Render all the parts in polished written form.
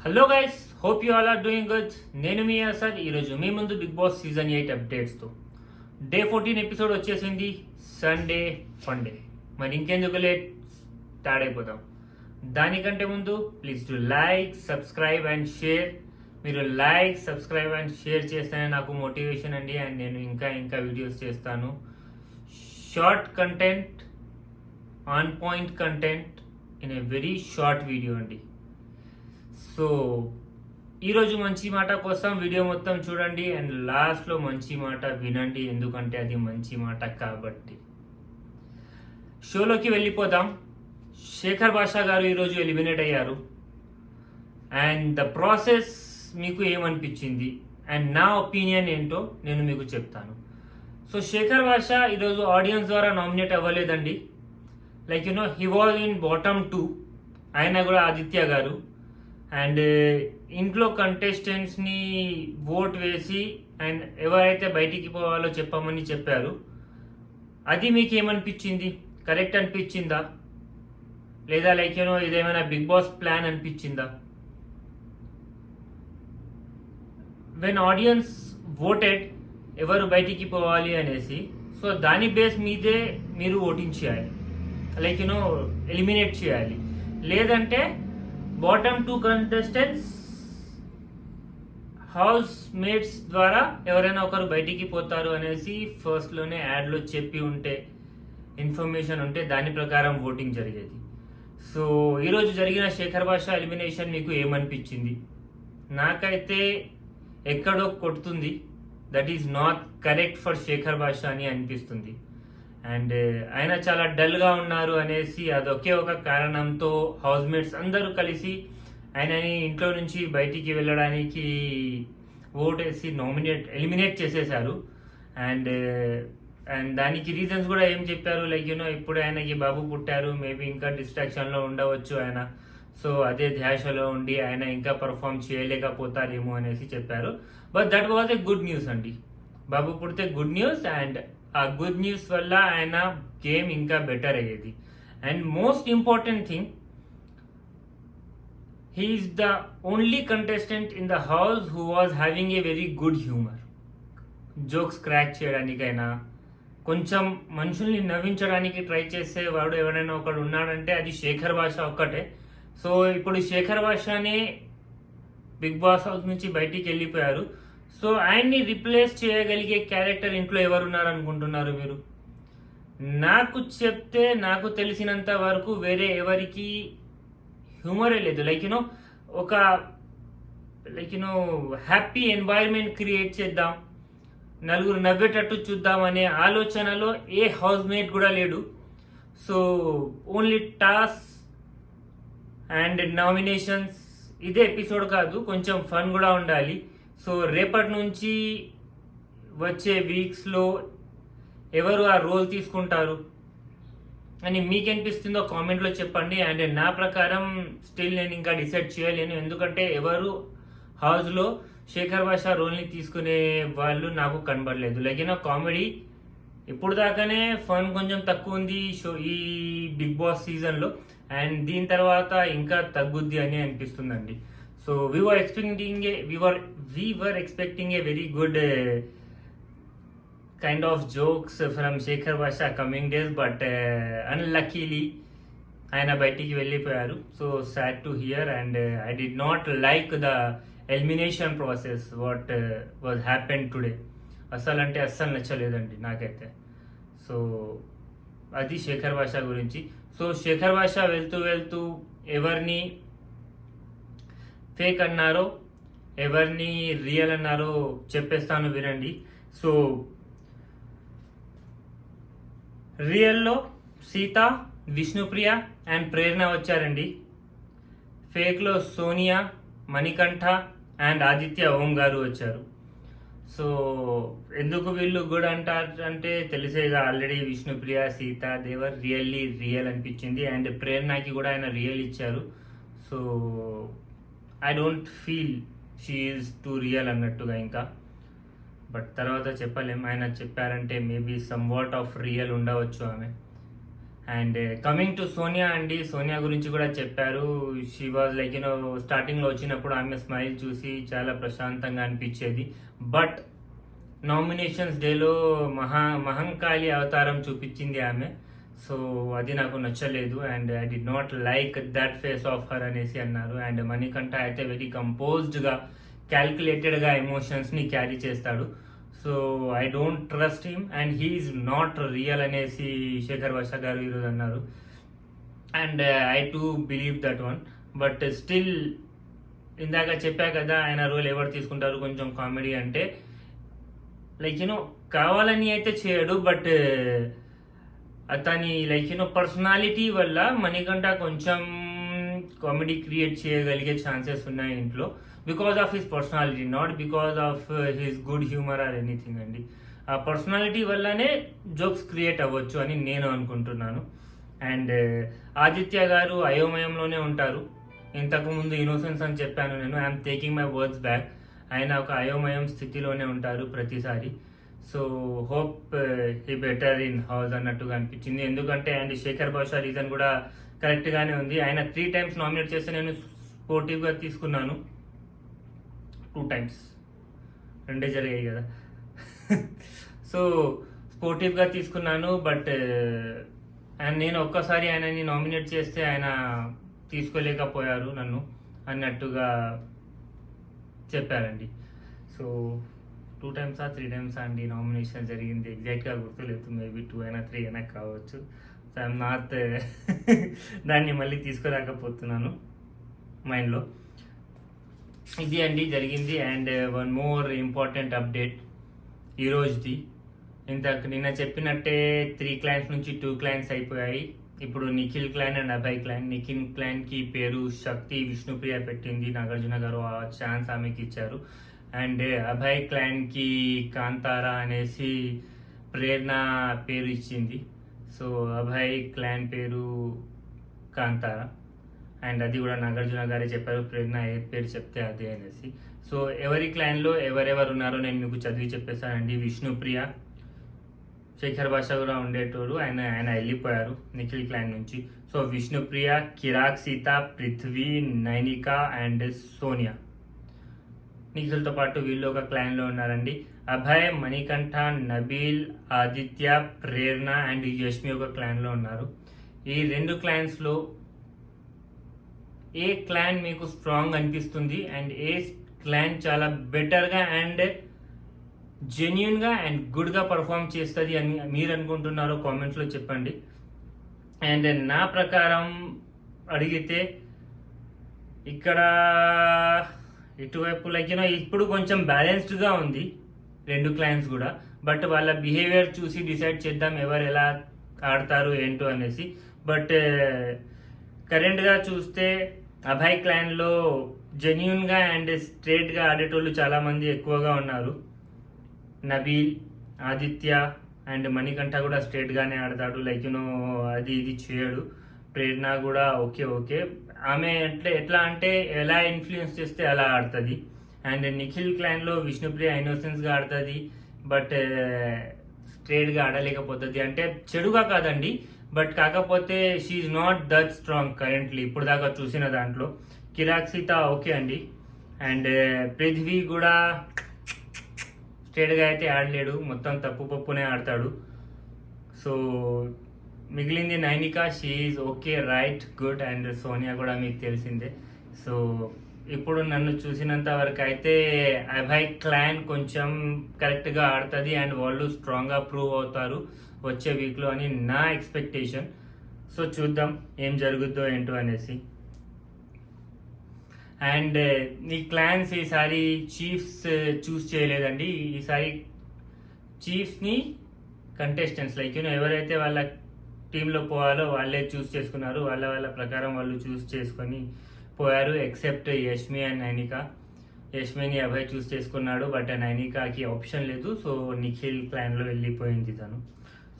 Hello guys, hope you all are doing good. నేను మీ అసర్. ఈరోజు మీ ముందు బిగ్ బాస్ సీజన్ 8 అప్డేట్స్తో. డే 14 ఎపిసోడ్ వచ్చేసింది. Sunday funday. మరి ఇంకెందుకు లేట్, స్టార్ట్ అయిపోతాం. దానికంటే ముందు please to like, subscribe and share. మీరు లైక్, సబ్స్క్రైబ్ అండ్ షేర్ చేస్తేనే నాకు మోటివేషన్ అండి. అండ్ నేను ఇంకా వీడియోస్ చేస్తాను. Short content, on point content in a very short video అండి. సో ఈరోజు మంచి మాట కోసం వీడియో మొత్తం చూడండి అండ్ లాస్ట్లో మంచి మాట వినండి, ఎందుకంటే అది మంచి మాట కాబట్టి. షోలోకి వెళ్ళిపోదాం. శేఖర్ భాషా గారు ఈరోజు ఎలిమినేట్ అయ్యారు. అండ్ ద ప్రాసెస్ మీకు ఏమనిపించింది అండ్ నా ఒపీనియన్ ఏంటో నేను మీకు చెప్తాను. సో శేఖర్ భాషా ఈరోజు ఆడియన్స్ ద్వారా నామినేట్ అవ్వలేదండి. Like he was in bottom 2. ఆయన కూడా ఆదిత్య గారు. అండ్ ఇంట్లో కంటెస్టెంట్స్ని ఓట్ వేసి అండ్ ఎవరైతే బయటికి పోవాలో చెప్పమని చెప్పారు. అది మీకు ఏమనిపించింది? కరెక్ట్ అనిపించిందా, లేదా లైక్ ఇదేమైనా బిగ్ బాస్ ప్లాన్ అనిపించిందా? వెన్ ఆడియన్స్ ఓటెడ్ ఎవరు బయటికి పోవాలి అనేసి, సో దాని బేస్ మీదే మీరు ఓటింగ్ చేయాలి, లైక్ ఎలిమినేట్ చేయాలి. లేదంటే బాటమ్ 2 కంటెస్టెంట్స్ హౌస్ మేట్స్ ద్వారా ఎవరైనా ఒకరు బయటికి పోతారు అనేసి ఫస్ట్లోనే యాడ్లో చెప్పి ఉంటే, ఇన్ఫర్మేషన్ ఉంటే దాని ప్రకారం ఓటింగ్ జరిగేది. సో ఈరోజు జరిగిన శేఖర్ భాష ఎలిమినేషన్ మీకు ఏమనిపించింది? నాకైతే ఎక్కడో కొడుతుంది. That is not correct for Shekhar Basha అని అనిపిస్తుంది. అండ్ ఆయన చాలా డల్గా ఉన్నారు అనేసి అదొకే ఒక కారణంతో హౌస్ మేట్స్ అందరూ కలిసి ఆయనని ఇంట్లో నుంచి బయటికి వెళ్ళడానికి ఓటేసి ఎలిమినేట్ చేసేశారు. అండ్ దానికి రీజన్స్ కూడా ఏం చెప్పారు, లైక్ ఇప్పుడు ఆయనకి బాబు పుట్టారు, మేబీ ఇంకా డిస్ట్రాక్షన్లో ఉండవచ్చు ఆయన. సో అదే ధ్యాసలో ఉండి ఆయన ఇంకా పర్ఫామ్ చేయలేకపోతారేమో అనేసి చెప్పారు. But that was a good news అండి. బాబు పుడితే గుడ్ న్యూస్. అండ్ ఆ గుడ్ న్యూస్ వల్ల ఆయన గేమ్ ఇంకా బెటర్ అయ్యేది. And most important thing, he's the only contestant in the house who was having a very good humour. Jokes crack చేయడానికైనా, కొంచెం మనుషుల్ని నవ్వించడానికి ట్రై చేసేవాడు ఎవరైనా ఒకడు ఉన్నాడంటే అది శేఖర్ భాష ఒక్కటే. సో ఇప్పుడు శేఖర్ భాషనే బిగ్ బాస్ హౌస్ నుంచి బయటికి వెళ్ళిపోయారు. సో ఆయన్ని రిప్లేస్ చేయగలిగే క్యారెక్టర్ ఇంట్లో ఎవరున్నారు అనుకుంటున్నారు మీరు? నాకు చెప్తే, నాకు తెలిసినంత వరకు వేరే ఎవరికి హ్యూమరే లేదు. ఒక హ్యాపీ ఎన్వైర్న్మెంట్ క్రియేట్ చేద్దాం, నలుగురు నవ్వేటట్టు చూద్దాం అనే ఆలోచనలో ఏ హౌస్ మేట్ కూడా లేడు. So only task and nominations, ఇదే ఎపిసోడ్ కాదు, కొంచెం ఫన్ కూడా ఉండాలి. సో రేపటి నుంచి వచ్చే వీక్స్లో ఎవరు ఆ రోల్ తీసుకుంటారు అని మీకు అనిపిస్తుందో కామెంట్లో చెప్పండి. అండ్ నా ప్రకారం స్టిల్ నేను ఇంకా డిసైడ్ చేయలేను, ఎందుకంటే ఎవరు హౌస్లో శేఖర్ భాష రోల్ని తీసుకునే వాళ్ళు నాకు కనబడలేదు. కామెడీ ఇప్పుడు దాకానే ఫన్ కొంచెం తక్కువ ఉంది ఈ బిగ్ బాస్ సీజన్లో. అండ్ దీని తర్వాత ఇంకా తగ్గుద్ది అని అనిపిస్తుందండి. So we were expecting a very good kind of jokes from Shekhar Basha coming days, but unluckily ayana baitiki vellipoyaru. So sad to hear. And I did not like the elimination process what was happened today. అస్సలు నచ్చలేదండి నాకైతే. So అది శేఖర్ భాష గురించి. So Shekhar భాష వెళ్తూ ఎవరిని fake అన్నారో, ఎవరిని రియల్ అన్నారో చెప్పేస్తాను వినండి. సో రియల్లో సీత, విష్ణుప్రియ అండ్ ప్రేరణ వచ్చారండి. ఫేక్లో సోనియా, మణికంఠ అండ్ ఆదిత్య ఓం గారు వచ్చారు. సో ఎందుకు వీళ్ళు గుడ్ అంటారు అంటే తెలిసేగా, ఆల్రెడీ విష్ణుప్రియ, సీత దేవర్ రియల్లీ రియల్ అనిపించింది. అండ్ ప్రేరణకి కూడా ఆయన రియల్ ఇచ్చారు. So I don't feel she is two real అన్నట్టుగా ఇంకా. బట్ తర్వాత చెప్పలేం, ఆయన చెప్పారంటే maybe some what of real ఉండవచ్చు ఆమె. అండ్ కమింగ్ టు సోనియా అండి, సోనియా గురించి కూడా చెప్పారు. షీ వాజ్ లైక్ స్టార్టింగ్లో వచ్చినప్పుడు ఆమె స్మైల్ చూసి చాలా ప్రశాంతంగా అనిపించేది. బట్ నామినేషన్స్ డేలో మహంకాళి అవతారం చూపించింది ఆమె. సో అది నాకు నచ్చలేదు and I did not like that face of her అనేసి అన్నారు. అండ్ మణికంఠ అయితే వెరీ కంపోజ్డ్గా, క్యాల్కులేటెడ్గా ఎమోషన్స్ని క్యారీ చేస్తాడు. So I don't trust him and he's not real అనేసి శేఖర్ భాష గారు ఈరోజు అన్నారు. And I too believe that one. But still ఇందాక చెప్పా కదా ఆయన రోల్ ఎవరు తీసుకుంటారు కొంచెం కామెడీ అంటే, లైక్ కావాలని అయితే చేయడు. బట్ అతని లైక్ పర్సనాలిటీ వల్ల మణికంఠ కొంచెం కామెడీ క్రియేట్ చేయగలిగే ఛాన్సెస్ ఉన్నాయి ఇంట్లో, because of his personality, not because of his good humour or anything అండి. ఆ పర్సనాలిటీ వల్లనే జోక్స్ క్రియేట్ అవ్వచ్చు అని నేను అనుకుంటున్నాను. అండ్ ఆదిత్య గారు అయోమయంలోనే ఉంటారు. ఇంతకుముందు ఇన్నోసెన్స్ అని చెప్పాను నేను, I'm taking my words back. ఆయన ఒక అయోమయం స్థితిలోనే ఉంటారు ప్రతిసారి. So hope he better in house అన్నట్టుగా అనిపించింది. ఎందుకంటే అండ్ శేఖర్ భాష రీజన్ కూడా కరెక్ట్గానే ఉంది. ఆయన 3 times నామినేట్ చేస్తే నేను స్పోర్టివ్గా తీసుకున్నాను. 2 times, 2 జరిగాయి కదా. సో స్పోర్టివ్గా తీసుకున్నాను. బట్ అండ్ నేను ఒక్కసారి ఆయనని నామినేట్ చేస్తే ఆయన తీసుకోలేకపోయారు నన్ను అన్నట్టుగా చెప్పారండి. సో 2 times 3 times అండి నామినేషన్ జరిగింది. ఎగ్జాక్ట్గా గుర్తులేదు, మేబీ 2 అయినా 3 అయినా కావచ్చు. సో ఐఎమ్ నాట్ దాన్ని మళ్ళీ తీసుకురాకపోతున్నాను మైండ్లో. ఇది అండి జరిగింది. And one more important update ఈరోజుది. నిన్న చెప్పినట్టే 3 clans నుంచి 2 clans అయిపోయాయి. ఇప్పుడు Nikhil clan and Abhay clan. Nikhil క్లాన్కి పేరు శక్తి విష్ణుప్రియ పెట్టింది. నాగార్జున గారు ఆ ఛాన్స్ ఆమెకి ఇచ్చారు. అండ్ అభయ్ క్లాన్కి కాంతారా అనేసి ప్రేరణ పేరు ఇచ్చింది. సో అభయ్ క్లాన్ పేరు కాంతారా. అండ్ అది కూడా నాగార్జున గారే చెప్పారు, ప్రేరణ ఏ పేరు చెప్తే అదే అనేసి. సో ఎవరి క్లాన్లో ఎవరెవరు ఉన్నారో నేను మీకు చదివి చెప్పేశానండి. విష్ణుప్రియ, శేఖర్ భాష కూడా ఉండేటోడు, ఆయన వెళ్ళిపోయారు నిఖిల్ క్లాన్ నుంచి. So Vishnupriya, Kirak Seetha, Prithvi, Nainika and Sonia. నిఖిల్తో పాటు వీళ్ళు ఒక క్లాన్లో ఉన్నారండి. అభయ్, మణికంఠ, నబీల్, ఆదిత్య, ప్రేరణ అండ్ యష్మి ఒక క్లాన్లో ఉన్నారు. ఈ 2 clansలో ఏ క్లాన్ మీకు స్ట్రాంగ్ అనిపిస్తుంది అండ్ ఏ క్లాన్ చాలా బెటర్గా అండ్ జెన్యున్గా అండ్ గుడ్గా పర్ఫామ్ చేస్తుంది అని మీరు అనుకుంటున్నారో కామెంట్స్లో చెప్పండి. అండ్ నా ప్రకారం అడిగితే ఇక్కడ ఇటువైపు లైక్ ఇప్పుడు కొంచెం బ్యాలెన్స్డ్గా ఉంది 2 clans కూడా. బట్ వాళ్ళ బిహేవియర్ చూసి డిసైడ్ చేద్దాం ఎవరు ఎలా ఆడతారు ఏంటో అనేసి. బట్ కరెంట్గా చూస్తే అభయ్ క్లాన్లో జెన్యున్గా అండ్ స్ట్రేట్గా ఆడేటోళ్ళు చాలామంది ఎక్కువగా ఉన్నారు. నబీల్, ఆదిత్య అండ్ మణికంఠ కూడా స్ట్రేట్గానే ఆడతాడు, లైక్ అది ఇది చేయడు. ప్రేరణ కూడా ఓకే ఆమె ఎట్లా అంటే ఎలా ఇన్ఫ్లుయెన్స్ చేస్తే అలా ఆడుతుంది. అండ్ నిఖిల్ క్లాన్లో విష్ణుప్రియ ఇన్నోసెన్స్గా ఆడుతుంది, బట్ స్ట్రేట్గా ఆడలేకపోతుంది. అంటే చెడుగా కాదండి, బట్ కాకపోతే she's not that strong currently ఇప్పుడు దాకా చూసిన దాంట్లో. కిరాక్ సీత ఓకే అండి. అండ్ పృథ్వీ కూడా స్ట్రేట్గా అయితే ఆడలేడు, మొత్తం తప్పునే ఆడతాడు. సో మిగిలింది Nainika, she's okay, right, good. And Sonia కూడా మీకు తెలిసిందే. సో ఇప్పుడు నన్ను చూసినంత వరకు అయితే అభయ్ క్లాన్ కొంచెం కరెక్ట్గా ఆడుతుంది అండ్ వాళ్ళు స్ట్రాంగ్గా ప్రూవ్ అవుతారు వచ్చే వీక్లో అని నా ఎక్స్పెక్టేషన్. సో చూద్దాం ఏం జరుగుద్దో ఏంటో అనేసి. అండ్ ఈ క్లాన్స్ ఈసారి చీఫ్స్ చూస్ చేయలేదండి. ఈసారి చీఫ్స్ని కంటెస్టెంట్స్ లైక్ ఎవరైతే వాళ్ళ టీంలో పోవాలో వాళ్ళే చూస్ చేసుకున్నారు. వాళ్ళ ప్రకారం వాళ్ళు చూస్ చేసుకొని పోయారు. Except Yashmi and Nainika. యష్మిని అభయ్ చూస్ చేసుకున్నాడు, బట్ నైనికాకి ఆప్షన్ లేదు. సో నిఖిల్ క్లాన్లో వెళ్ళిపోయింది తను.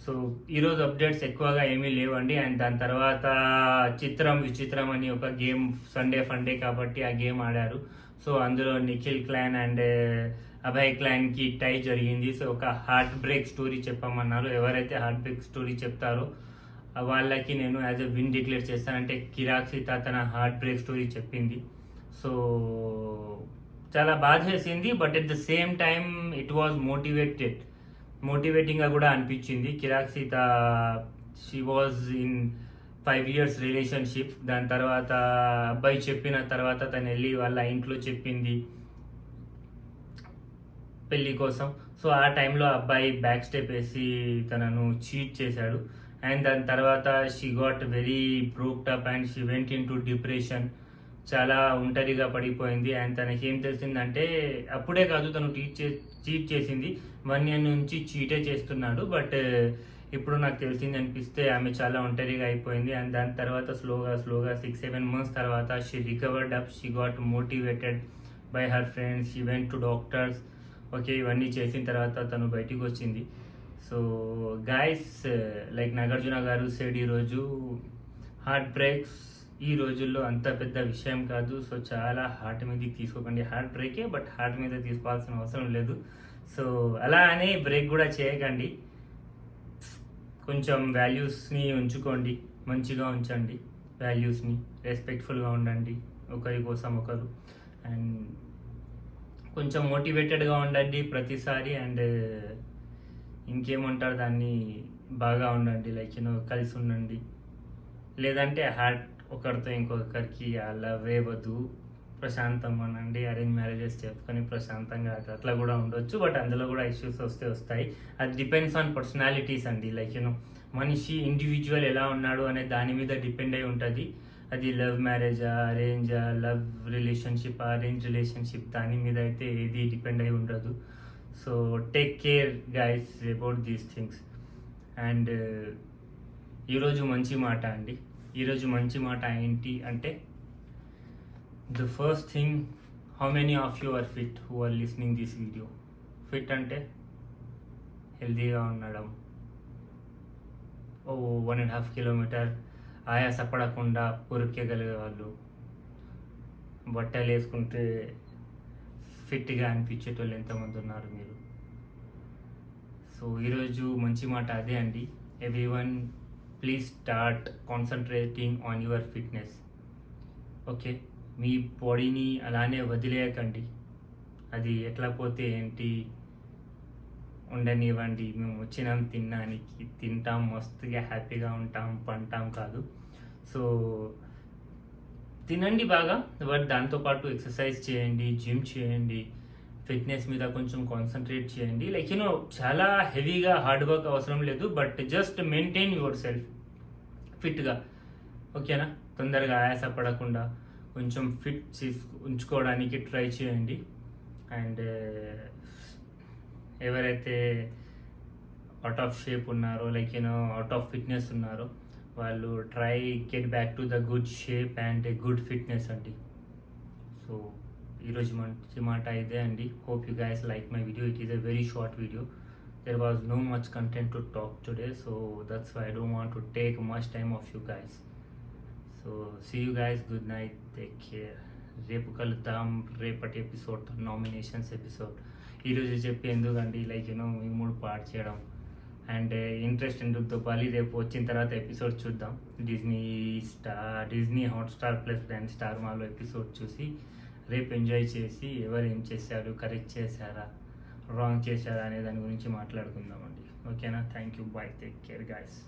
సో ఈరోజు అప్డేట్స్ ఎక్కువగా ఏమీ లేవండి. అండ్ దాని తర్వాత చిత్రం విచిత్రం అని ఒక గేమ్, సండే ఫండే కాబట్టి ఆ గేమ్ ఆడారు. సో అందులో నిఖిల్ క్లాన్ అండ్ అభయ్ క్లాన్కి టై జరిగింది. సో ఒక హార్ట్ బ్రేక్ స్టోరీ చెప్పమన్నారు. ఎవరైతే హార్ట్ బ్రేక్ స్టోరీ చెప్తారో వాళ్ళకి నేను యాజ్ ఎ విన్ డిక్లేర్ చేస్తానంటే కిరాక్ సీత తన హార్ట్ బ్రేక్ స్టోరీ చెప్పింది. సో చాలా బాధ చేసింది, but at the same time it was మోటివేటింగ్గా కూడా అనిపించింది. Kirak Seetha she was in 5 years relationship. దాని తర్వాత అబ్బాయి చెప్పిన తర్వాత తను వెళ్ళి వాళ్ళ ఇంట్లో చెప్పింది పెళ్ళి కోసం. సో ఆ టైంలో అబ్బాయి బ్యాక్ స్టెప్ వేసి తనను చీట్ చేశాడు. అండ్ దాని తర్వాత she got very broked up and she went into depression. చాలా ఒంటరిగా పడిపోయింది. అండ్ తనకి ఏం తెలిసిందంటే, అప్పుడే కాదు తను చీట్ చేసింది, 1 year నుంచి చీటే చేస్తున్నాడు. బట్ ఇప్పుడు నాకు తెలిసింది అనిపిస్తే ఆమె చాలా ఒంటరిగా అయిపోయింది. అండ్ దాని తర్వాత స్లోగా 6-7 months తర్వాత she recovered up, she got motivated by her friends, she went to doctors. Okay, ఇవన్నీ చేసిన తర్వాత తను బయటికి వచ్చింది. సో గైస్, లైక్ నాగార్జున గారు సెడ్, ఈరోజు హార్ట్ బ్రేక్స్ ఈ రోజుల్లో అంత పెద్ద విషయం కాదు. సో చాలా హార్ట్ మీదకి తీసుకోకండి. హార్ట్ బ్రేకే, బట్ హార్ట్ మీద తీసుకోవాల్సిన అవసరం లేదు. సో అలా అని బ్రేక్ కూడా చేయకండి. కొంచెం వాల్యూస్ని ఉంచుకోండి, మంచిగా ఉంచండి వాల్యూస్ని, రెస్పెక్ట్ఫుల్గా ఉండండి ఒకరి కోసం ఒకరు. అండ్ కొంచెం మోటివేటెడ్గా ఉండండి ప్రతిసారి. అండ్ ఇంకేమంటారు దాన్ని, బాగా ఉండండి, లైక్ కలిసి ఉండండి. లేదంటే హార్ట్ ఒకరితో ఇంకొకరికి లవ్ వద్దు, ప్రశాంతంగా ఉండండి. అరేంజ్ మ్యారేజెస్ చెప్పుకొని ప్రశాంతంగా అట్లా కూడా ఉండొచ్చు, బట్ అందులో కూడా ఇష్యూస్ వస్తాయి. అది డిపెండ్స్ ఆన్ పర్సనాలిటీస్ అండి. లైక్ మనిషి ఇండివిజువల్ ఎలా ఉన్నాడు అనే దాని మీద డిపెండ్ అయి ఉంటుంది. అది లవ్ మ్యారేజా, అరేంజా, లవ్ రిలేషన్షిప్, అరేంజ్ రిలేషన్షిప్, దాని మీద అయితే ఏది డిపెండ్ అయి ఉండదు. So take care guys about these things. And ఈరోజు మంచి మాట అండి. ఈరోజు మంచి మాట ఏంటి అంటే, the first thing, how many of you are fit who are listening this video? Fit అంటే హెల్తీగా ఉండడం, 1.5 kilometer ఆయాసపడకుండా పొరుక్కేయగలిగే వాళ్ళు, బట్టలు వేసుకుంటే ఫిట్గా అనిపించేటోళ్ళు ఎంతమంది ఉన్నారు మీరు? సో ఈరోజు మంచి మాట అదే అండి. Everyone please start concentrating on your fitness. Okay, మీ బాడీని అలానే వదిలేయకండి. అది ఎట్లా పోతే ఏంటి, ఉండనివ్వండి. మేము వచ్చినాం తినడానికి, తింటాం, మస్తుగా హ్యాపీగా ఉంటాం, పంటాం కాదు. సో తినండి బాగా, బట్ దాంతోపాటు ఎక్సర్సైజ్ చేయండి, జిమ్ చేయండి, ఫిట్నెస్ మీద కొంచెం కాన్సన్ట్రేట్ చేయండి. లైక్ చాలా హెవీగా హార్డ్ వర్క్ అవసరం లేదు, but just maintain your self ఫిట్గా. ఓకేనా? తొందరగా ఆయాసపడకుండా కొంచెం ఫిట్ ఉంచుకోవడానికి ట్రై చేయండి. అండ్ ఎవరైతే అవుట్ ఆఫ్ షేప్ ఉన్నారో, లైక్ అవుట్ ఆఫ్ ఫిట్నెస్ ఉన్నారో, వాళ్ళు try get back to the good shape and good fitness అండి. సో ఈరోజు మంచి మాట ఇదే అండి. Hope you guys like my video. It is a very short video. There was no much content to talk today, so that's why I don't want to take much time of you guys. So see you guys, good night, take care. రేపు కలుద్దాం, రేపటి episode, nominations episode. ఈరోజు చెప్పి ఎందుకండి, like మీ మూడు part చేయడం and interest ఎందుకు దొబ్బాలి. రేపు వచ్చిన తర్వాత ఎపిసోడ్ చూద్దాం. Disney Hotstar plus and star మాలో ఎపిసోడ్ చూసి రేపు ఎంజాయ్ చేసి ఎవరు ఏం చేశారు, కరెక్ట్ చేశారా, రాంగ్ చేశారా అనే దాని గురించి మాట్లాడుకుందామండి. ఓకేనా? Thank you, bye, take care guys.